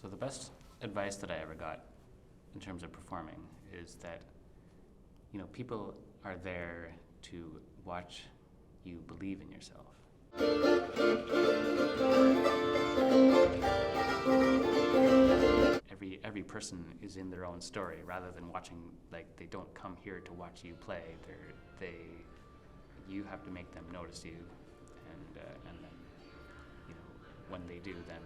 So the best advice that I ever got in terms of performing is that, people are there to watch you believe in yourself. Every person is in their own story, rather than watching, they don't come here to watch you play. You have to make them notice you, and then, when they do, then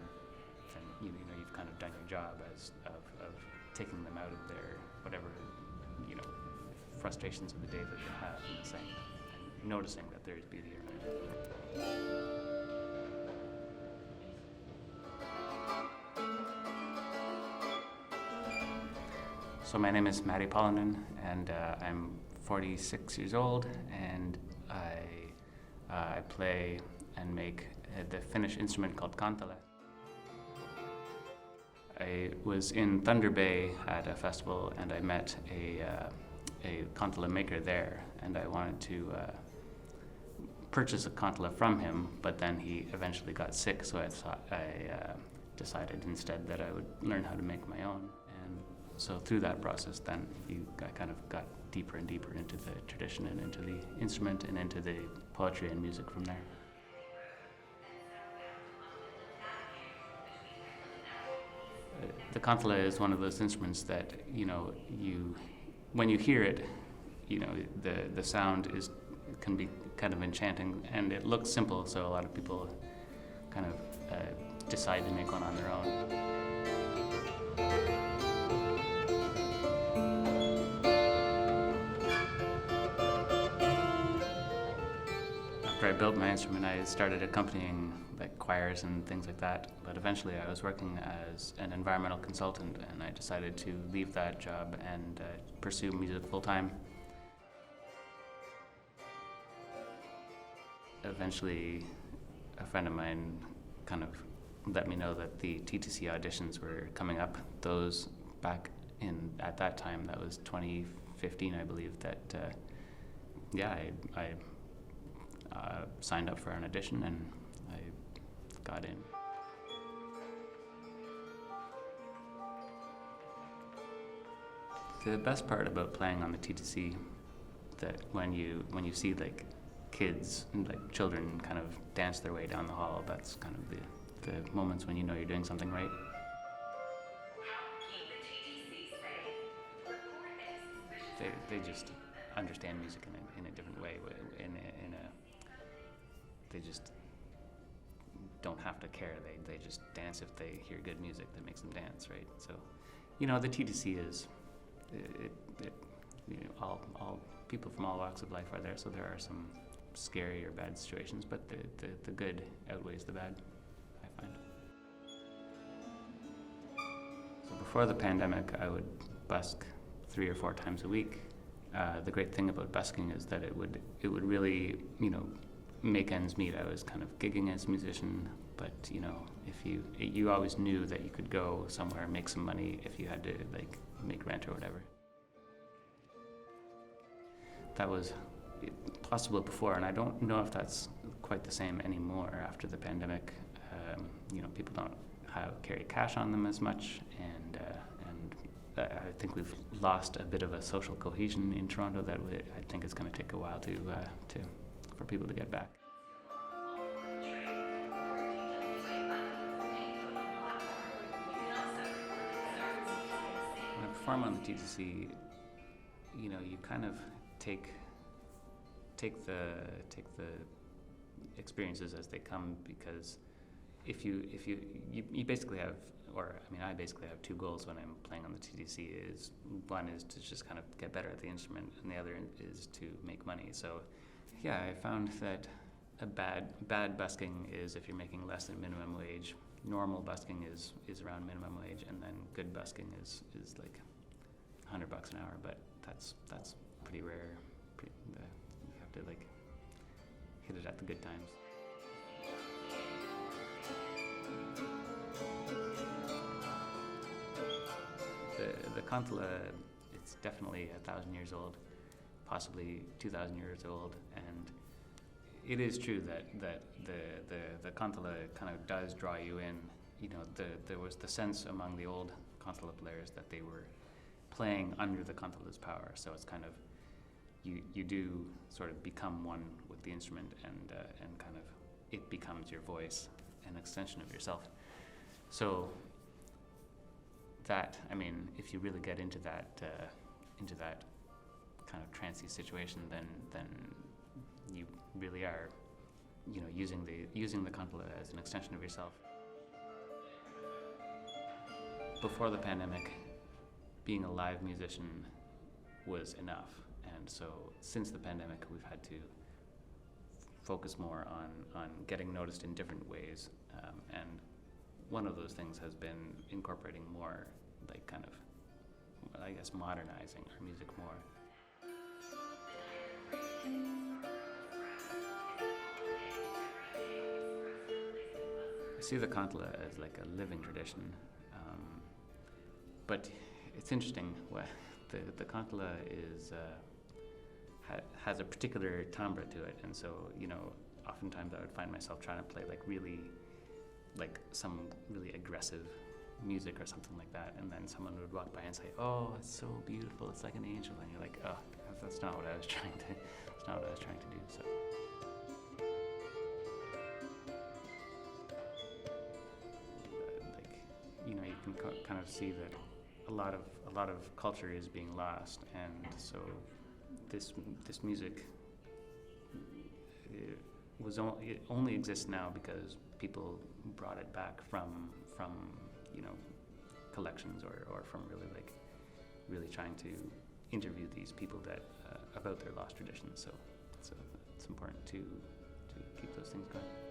you've kind of done your job of taking them out of their whatever, frustrations of the day that they have, and saying, and noticing that there's beauty around it. So my name is Matti Palonen, and I'm 46 years old, and I play and make the Finnish instrument called Kantele. I was in Thunder Bay at a festival, and I met a Kantele maker there, and I wanted to purchase a Kantele from him, but then he eventually got sick, so I decided instead that I would learn how to make my own. And so through that process, then I kind of got deeper and deeper into the tradition and into the instrument and into the poetry and music from there. The Kantele is one of those instruments that, when you hear it, the sound can be kind of enchanting, and it looks simple, so a lot of people kind of decide to make one on their own. After I built my instrument, I started accompanying choirs and things like that, but eventually I was working as an environmental consultant, and I decided to leave that job and pursue music full-time. Eventually, a friend of mine kind of let me know that the TTC auditions were coming up. Those back at that time, that was 2015, I believe, that I signed up for an audition, and I got in. The best part about playing on the TTC, that when you see kids and children kind of dance their way down the hall, that's kind of the moments when you're doing something right. They just understand music in a different way. They just don't have to care. They just dance if they hear good music that makes them dance, right? So, the TTC is all people from all walks of life are there. So there are some scary or bad situations, but the good outweighs the bad, I find. So before the pandemic, I would busk 3 or 4 times a week. The great thing about busking is that it would really, make ends meet. I was kind of gigging as a musician, but if you always knew that you could go somewhere and make some money if you had to make rent or whatever. That was possible before, and I don't know if that's quite the same anymore after the pandemic. People don't carry cash on them as much, and I think we've lost a bit of a social cohesion in Toronto that I think it's going to take a while for people to get back. When I perform on the TTC, you kind of take the experiences as they come, because if you basically have, I basically have 2 goals when I'm playing on the TTC. One is to just kind of get better at the instrument, and the other is to make money. So yeah, I found that a bad busking is if you're making less than minimum wage. Normal busking is around minimum wage, and then good busking is like $100 an hour, but that's pretty rare. You have to hit it at the good times. The Kantele, it's definitely 1,000 years old, possibly 2,000 years old, and it is true that the Kantele kind of does draw you in there was the sense among the old kantele players that they were playing under the kantele's power. So it's kind of you do sort of become one with the instrument, and kind of it becomes your voice, an extension of yourself. So that, I mean, if you really get into that kind of trancey situation, then you really are, using the kantele as an extension of yourself. Before the pandemic, being a live musician was enough, and so since the pandemic, we've had to focus more on getting noticed in different ways, and one of those things has been incorporating more, like, kind of, I guess, modernizing our music more. I see the kantele as like a living tradition, but it's interesting. The kantele is has a particular timbre to it, and so oftentimes I would find myself trying to play some really aggressive music or something like that, and then someone would walk by and say, "Oh, it's so beautiful! It's like an angel," and you're like, "Oh, that's not what I was trying to. That's not what I was trying to do." So. You can kind of see that a lot of culture is being lost, and so this music it only exists now because people brought it back from collections or from really trying to interview these people that about their lost traditions. So it's important to keep those things going.